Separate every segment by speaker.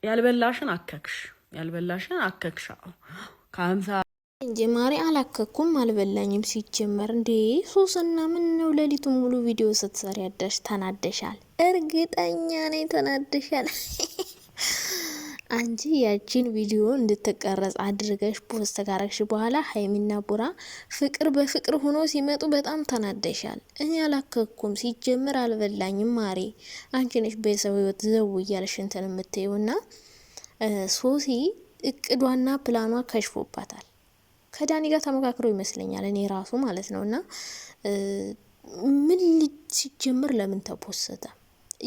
Speaker 1: ያልበላሽን አከክሽ ከአምሳ
Speaker 2: እንጂ ማሪ አላከኩም አልበላኝም። ሲጀመር እንዴ ሶስና ምን ነው ሌሊቱን ሙሉ ቪዲዮ ስትሰሪ ያደሽ ተናደሻል። እርግጠኛ ነኝ ተናደሻል። አንቺ ያቺን ቪዲዮ እንድትቀረጽ አድርገሽ ፖስት ካረግሽ በኋላ ሀይሚና ቡራ ፍቅር በፍቅር ሆኖ ሲመጡ በጣም ተናደሻል። እኔ አላከኩም ሲጀመር አልበላኝም ማሪ። አንቺ ነሽ በሰው ህይወት ዘው እያልሽ እንትን የምትይውና ሶሲ እቅዷና ፕላኗ ከሽፎባታል። ከዳኒ ጋር ተመካክሮ ይመስለኛል እኔ ራሱ ማለት ነውና ምን ልጅ ሲጀምር ለምን ተፖሰተ?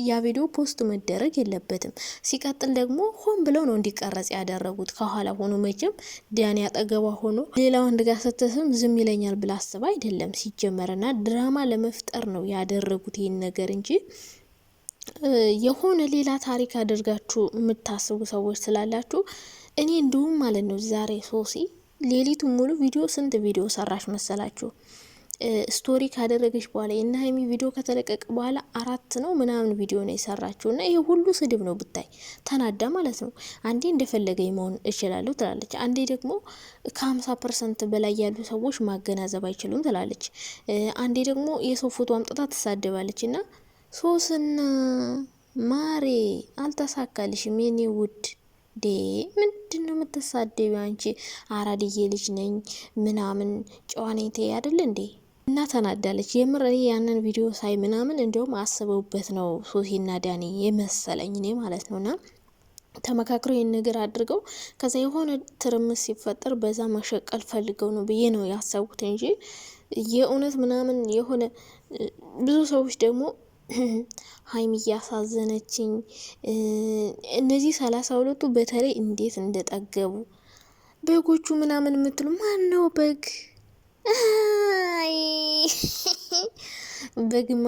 Speaker 2: ያ ቪዲዮ ፖስት መደረግ የለበትም። ሲቀጥል ደግሞ ሆን ብለው ነው እንዲቀረጽ ያደረጉት። ከኋላ ሆኖ መቼም ዳኒ አጠገቧ ሆኖ ሌላ ወንድ ጋር ስትስም ዝም ይለኛል ብላ አስባ አይደለም ሲጀመርና ድራማ ለመፍጠር ነው ያደረጉት ይህን ነገር እንጂ የሆነ ሌላ ታሪክ አድርጋችሁ የምታስቡ ሰዎች ስላላችሁ እኔ እንዲሁም ማለት ነው ዛሬ ሶሲ ሌሊቱ ሙሉ ቪዲዮ ስንት ቪዲዮ ሰራሽ መሰላችሁ? ስቶሪ ካደረገች በኋላ እና ሀይሚ ቪዲዮ ከተለቀቀ በኋላ 4 ነው ምናምን ቪዲዮ ነው የሰራችው እና ይሄ ሁሉ ስድብ ነው ብታይ ተናዳ ማለት ነው። አንዴ እንደፈለገኝ መሆን እችላለሁ ትላለች፣ አንዴ ደግሞ ከ50% በላይ ያሉ ሰዎች ማገናዘብ አይችሉም ትላለች፣ አንዴ ደግሞ የሰው ፎቶ አምጥታ ትሳደባለች። እና ሶስና ማሬ አልተሳካልሽም የኔ ውድ ዴ ምንድነው የምትሳደቢው አንቺ? አራድዬ ልጅ ነኝ ምናምን ጨዋኔቴ አይደል እንዴ? እና ተናዳለች የምር። ያንን ቪዲዮ ሳይ ምናምን እንደውም አስበውበት ነው ሶሲና ዳኒ የመሰለኝ እኔ ማለት ነውና ተመካክረው ይህን ነገር አድርገው ከዛ የሆነ ትርምስ ሲፈጠር በዛ መሸቀል ፈልገው ነው ብዬ ነው ያሰብኩት እንጂ የእውነት ምናምን የሆነ ብዙ ሰዎች ደግሞ ሀይሚ እያሳዘነችኝ እነዚህ 32ቱ በተለይ እንዴት እንደጠገቡ በጎቹ ምናምን የምትሉ ማን ነው በግ? በግማ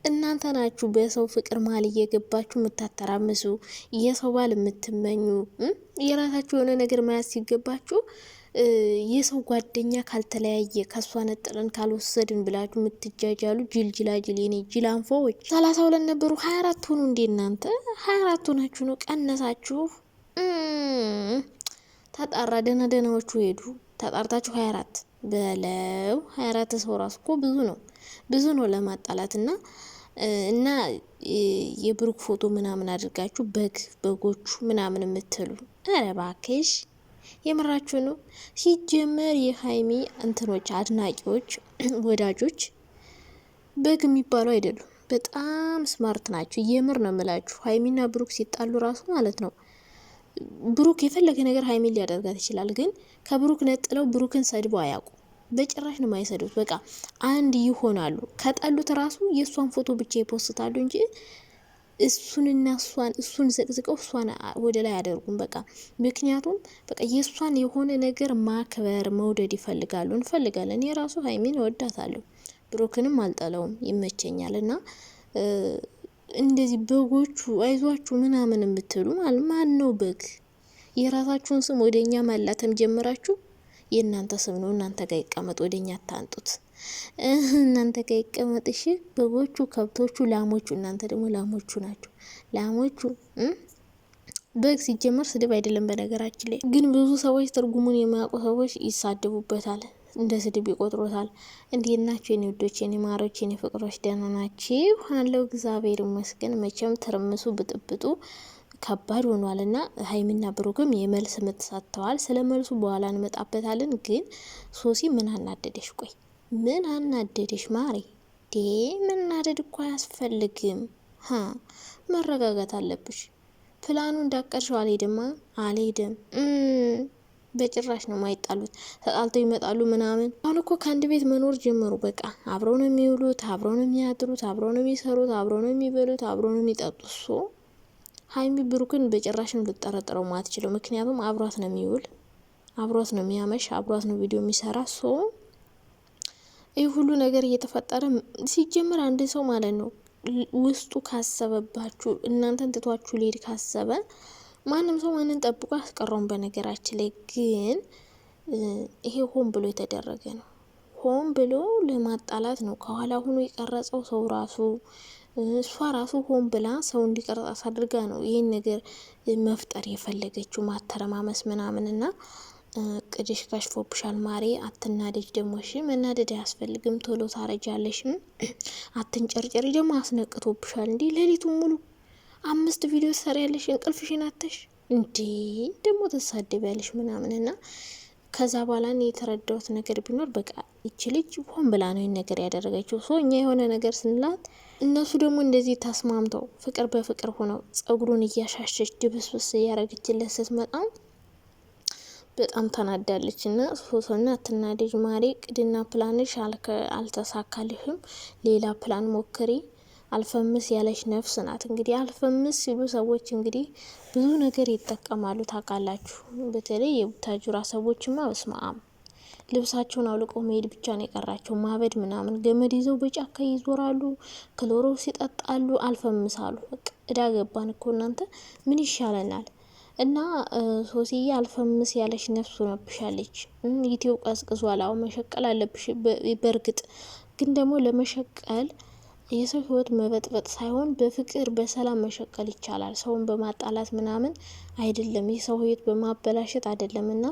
Speaker 2: እናንተ ናችሁ በሰው ፍቅር መሀል እየገባችሁ የምታተራምሱ፣ የሰው ባል የምትመኙ፣ የራሳችሁ የሆነ ነገር መያዝ ሲገባችሁ የሰው ጓደኛ ካልተለያየ ከሷ ነጥለን ካልወሰድን ብላችሁ የምትጃጃሉ ጅልጅላጅል የኔ ጅላንፎዎች 32 ነበሩ 24 ሆኑ እንዴ እናንተ 24 ሆናችሁ ነው ቀነሳችሁ። ተጣራ ደናዎቹ ሄዱ ተጣርታችሁ 24 በለው 24 ሰው ራሱ እኮ ብዙ ነው ለማጣላት እና የብሩክ ፎቶ ምናምን አድርጋችሁ በጎቹ ምናምን የምትሉ ኧረ እባክሽ የምራችሁ ነው። ሲጀመር የሀይሚ እንትኖች አድናቂዎች ወዳጆች በግ የሚባሉ አይደሉም። በጣም ስማርት ናቸው። የምር ነው የምላችሁ። ሀይሚና ብሩክ ሲጣሉ ራሱ ማለት ነው ብሩክ የፈለገ ነገር ሀይሚን ሊያደርጋት ይችላል፣ ግን ከብሩክ ነጥለው ብሩክን ሰድበው አያውቁ። በጭራሽ ነው የማይሰዱት። በቃ አንድ ይሆናሉ። ከጠሉት ራሱ የእሷን ፎቶ ብቻ ይፖስታሉ እንጂ እሱን ዘቅዝቀው እሷን ወደ ላይ አደርጉም። በቃ ምክንያቱም በቃ የእሷን የሆነ ነገር ማክበር መውደድ ይፈልጋሉ። እንፈልጋለን። የራሱ ሀይሚን እወዳታለሁ፣ ብሩክንም አልጠለውም፣ ይመቸኛል። እና እንደዚህ በጎቹ አይዟችሁ ምናምን የምትሉ ማን ነው በግ? የራሳችሁን ስም ወደኛ ማላተም ጀምራችሁ የእናንተ ስም ነው እናንተ ጋር ይቀመጥ፣ ወደኛ አታንጡት። እናንተ ጋር ይቀመጥ። እሺ በጎቹ፣ ከብቶቹ፣ ላሞቹ፣ እናንተ ደግሞ ላሞቹ ናቸው። ላሞቹ በግ ሲጀመር ስድብ አይደለም በነገራችን ላይ፣ ግን ብዙ ሰዎች ትርጉሙን የማያውቁ ሰዎች ይሳደቡበታል፣ እንደ ስድብ ይቆጥሩታል። እንዴት ናችሁ የኔ ውዶች፣ የኔ ማሮች፣ የኔ ፍቅሮች? ደህና ናችሁ? አለው እግዚአብሔር ይመስገን። መቼም ትርምሱ ብጥብጡ ከባድ ሆኗልና ሀይሚና ብሩክም የመልስ ምት ሰጥተዋል። ስለ መልሱ በኋላ እንመጣበታለን። ግን ሶሲ ምን አናደደሽ? ቆይ ምን አናደደሽ ማሪ? መናደድ እኮ አያስፈልግም። መረጋጋት አለብሽ። ፕላኑ እንዳቀድሽው አልሄደም። በጭራሽ ነው ማይጣሉት። ተጣልተው ይመጣሉ ምናምን። አሁን እኮ ከአንድ ቤት መኖር ጀመሩ። በቃ አብረው ነው የሚውሉት፣ አብረው ነው የሚያድሩት፣ አብረው ነው የሚሰሩት፣ አብረው ነው የሚበሉት፣ አብረው ነው የሚጠጡት። ሶ ሀይሚ ብሩክን በጭራሽ ነው ልጠረጥረው ማትችለው። ምክንያቱም አብሯት ነው የሚውል፣ አብሯት ነው የሚያመሽ፣ አብሯት ነው ቪዲዮ የሚሰራ። ሶ ይህ ሁሉ ነገር እየተፈጠረ ሲጀምር አንድ ሰው ማለት ነው ውስጡ ካሰበባችሁ እናንተን ትቷችሁ ሊሄድ ካሰበ ማንም ሰው ማንን ጠብቆ ያስቀረውን። በነገራችን ላይ ግን ይሄ ሆን ብሎ የተደረገ ነው። ሆን ብሎ ለማጣላት ነው ከኋላ ሆኖ የቀረጸው ሰው ራሱ እሷ ራሱ ሆን ብላ ሰው እንዲቀርጻት አድርጋ ነው ይህን ነገር መፍጠር የፈለገችው ማተረማመስ ምናምንና ቅድሽ ከሽፎብሻል ማሬ። አትናደጅ ደግሞ እሺ፣ መናደድ አያስፈልግም። ቶሎ ታረጃለሽ። አትንጨርጨሪ ደግሞ አስነቅቶብሻል። እንዲህ ሌሊቱን ሙሉ 5 ቪዲዮ ትሰሪያለሽ እንቅልፍሽን አተሽ እንዴ ደግሞ ተሳደቢያለሽ ምናምንና ከዛ በኋላ እኔ የተረዳሁት ነገር ቢኖር በቃ ይቺ ልጅ ሆን ብላ ነው ይህን ነገር ያደረገችው። እኛ የሆነ ነገር ስንላት እነሱ ደግሞ እንደዚህ ተስማምተው ፍቅር በፍቅር ሆነው ጸጉሩን እያሻሸች ድብስብስ እያረገችለት ስትመጣ በጣም ተናዳለች። እና ሶሶና አትናደጅ ማሬ፣ ቅድና ፕላንሽ አልተሳካልሽም፣ ሌላ ፕላን ሞክሪ። አልፈምስ ያለች ነፍስ ናት። እንግዲህ አልፈምስ ሲሉ ሰዎች እንግዲህ ብዙ ነገር ይጠቀማሉ ታውቃላችሁ። በተለይ የቡታጁራ ሰዎችማ በስማም ልብሳቸውን አውልቀው መሄድ ብቻ ነው የቀራቸው፣ ማበድ ምናምን። ገመድ ይዘው በጫካ ይዞራሉ፣ ክሎሮክስ ይጠጣሉ፣ አልፈምሳሉ። በቃ እዳ ገባን እኮ እናንተ፣ ምን ይሻለናል? እና ሶሲዬ አልፈምስ ያለች ነፍስ ሆነብሻለች። ዩቲዩብ ቀዝቅዟል። አሁን መሸቀል አለብሽ። በእርግጥ ግን ደግሞ ለመሸቀል የሰው ህይወት መበጥበጥ ሳይሆን በፍቅር በሰላም መሸቀል ይቻላል። ሰውን በማጣላት ምናምን አይደለም፣ የሰው ህይወት በማበላሸት አይደለም። እና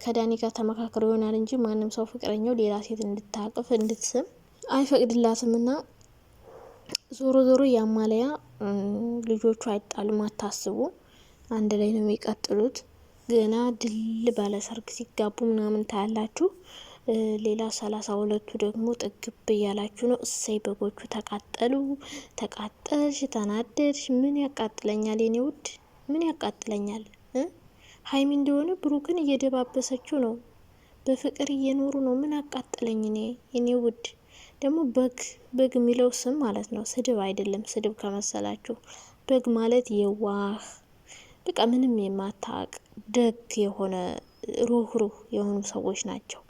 Speaker 2: ከዳኒ ጋር ተመካክሮ ይሆናል እንጂ ማንም ሰው ፍቅረኛው ሌላ ሴት እንድታቅፍ እንድትስም አይፈቅድላትም። እና ዞሮ ዞሮ ያማለያ ልጆቹ አይጣሉም፣ አታስቡ፣ አንድ ላይ ነው የሚቀጥሉት። ገና ድል ባለ ሰርግ ሲጋቡ ምናምን ታያላችሁ። ሌላ 32ቱ ደግሞ ጥግብ እያላችሁ ነው። እሰይ በጎቹ ተቃጠሉ። ተቃጠልሽ፣ ተናደድሽ፣ ምን ያቃጥለኛል የኔ ውድ፣ ምን ያቃጥለኛል? ሀይሚ እንደሆነ ብሩክን እየደባበሰችው ነው፣ በፍቅር እየኖሩ ነው። ምን አቃጥለኝ እኔ የኔ ውድ። ደግሞ በግ የሚለው ስም ማለት ነው ስድብ አይደለም። ስድብ ከመሰላችሁ በግ ማለት የዋህ በቃ ምንም የማታቅ ደግ የሆነ ሩህሩህ የሆኑ ሰዎች ናቸው።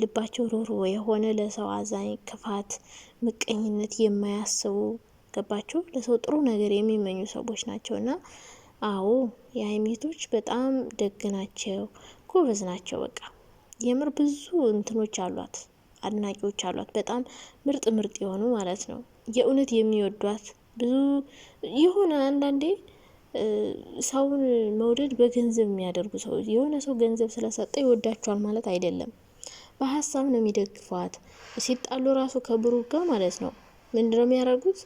Speaker 2: ልባቸው ሩህሩህ የሆነ ለሰው አዛኝ፣ ክፋት፣ ምቀኝነት የማያስቡ ገባቸው፣ ለሰው ጥሩ ነገር የሚመኙ ሰዎች ናቸው። እና አዎ የሀይሚቶች በጣም ደግ ናቸው፣ ጎበዝ ናቸው። በቃ የምር ብዙ እንትኖች አሏት፣ አድናቂዎች አሏት። በጣም ምርጥ ምርጥ የሆኑ ማለት ነው። የእውነት የሚወዷት ብዙ የሆነ አንዳንዴ ሰውን መውደድ በገንዘብ የሚያደርጉ ሰው የሆነ ሰው ገንዘብ ስለሰጠ ይወዳቸዋል ማለት አይደለም። በሀሳብ ነው የሚደግፏት። ሲጣሉ ራሱ ከብሩክ ጋር ማለት ነው ምንድነው የሚያደርጉት?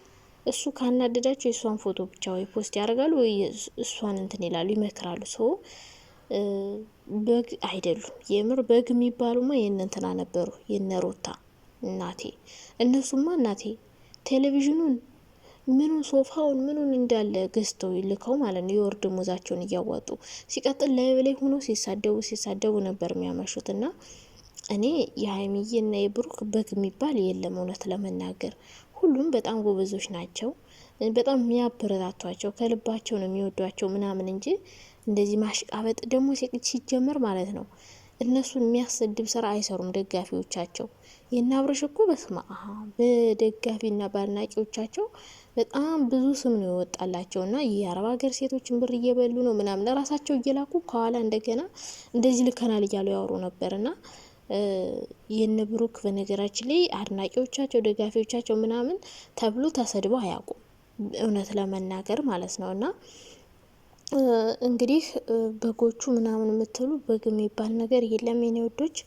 Speaker 2: እሱ ካናደዳቸው የእሷን ፎቶ ብቻ ወይ ፖስት ያደርጋሉ ወይ እሷን እንትን ይላሉ፣ ይመክራሉ። ሰው በግ አይደሉም። የምር በግ የሚባሉማ የእነ እንትና ነበሩ፣ የእነ ሩታ እናቴ። እነሱማ እናቴ ቴሌቪዥኑን ምኑን ሶፋውን ምኑን እንዳለ ገዝተው ይልከው ማለት ነው፣ የወር ደመወዛቸውን እያዋጡ። ሲቀጥል ላይ በላይ ሆኖ ሲሳደቡ ነበር የሚያመሹት። እና እኔ የሀይሚዬና የብሩክ በግ የሚባል የለም። እውነት ለመናገር ሁሉም በጣም ጎበዞች ናቸው። በጣም የሚያበረታቷቸው ከልባቸው ነው የሚወዷቸው ምናምን እንጂ እንደዚህ ማሽቃበጥ ደግሞ ሲጀመር ማለት ነው እነሱን የሚያሰድብ ስራ አይሰሩም ደጋፊዎቻቸው። የናብረሽ እኮ በስማ በደጋፊና በአድናቂዎቻቸው በጣም ብዙ ስም ነው ይወጣላቸው። እና የአረብ ሀገር ሴቶችን ብር እየበሉ ነው ምናምን ለራሳቸው እየላኩ ከኋላ እንደገና እንደዚህ ልከናል እያሉ ያወሩ ነበርና የነ ብሩክ በነገራችን ላይ አድናቂዎቻቸው ደጋፊዎቻቸው ምናምን ተብሎ ተሰድበው አያውቁም እውነት ለመናገር ማለት ነው። እና እንግዲህ በጎቹ ምናምን የምትሉ በግ የሚባል ነገር የለም የኔ ወዶች።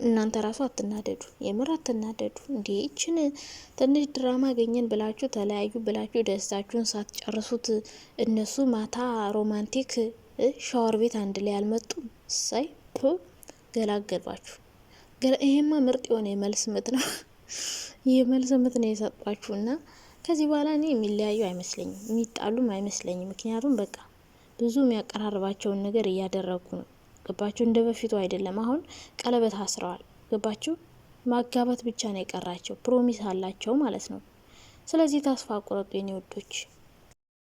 Speaker 2: እናንተ ራሱ አትናደዱ፣ የምር አትናደዱ። እንዴ ይችን ትንሽ ድራማ አገኘን ብላችሁ ተለያዩ ብላችሁ ደስታችሁን ሳትጨርሱት እነሱ ማታ ሮማንቲክ ሻወር ቤት አንድ ላይ አልመጡም። ሳይ ገላገልባችሁ። ይሄማ ምርጥ የሆነ የመልስ ምት ነው። የመልስ ምት ነው የሰጧችሁና ከዚህ በኋላ እኔ የሚለያዩ አይመስለኝም፣ የሚጣሉም አይመስለኝም። ምክንያቱም በቃ ብዙ የሚያቀራርባቸውን ነገር እያደረጉ ነው። ገባችሁ? እንደ በፊቱ አይደለም። አሁን ቀለበት አስረዋል። ገባችሁ? ማጋባት ብቻ ነው የቀራቸው። ፕሮሚስ አላቸው ማለት ነው። ስለዚህ ተስፋ ቁረጡ የኔ ወዶች።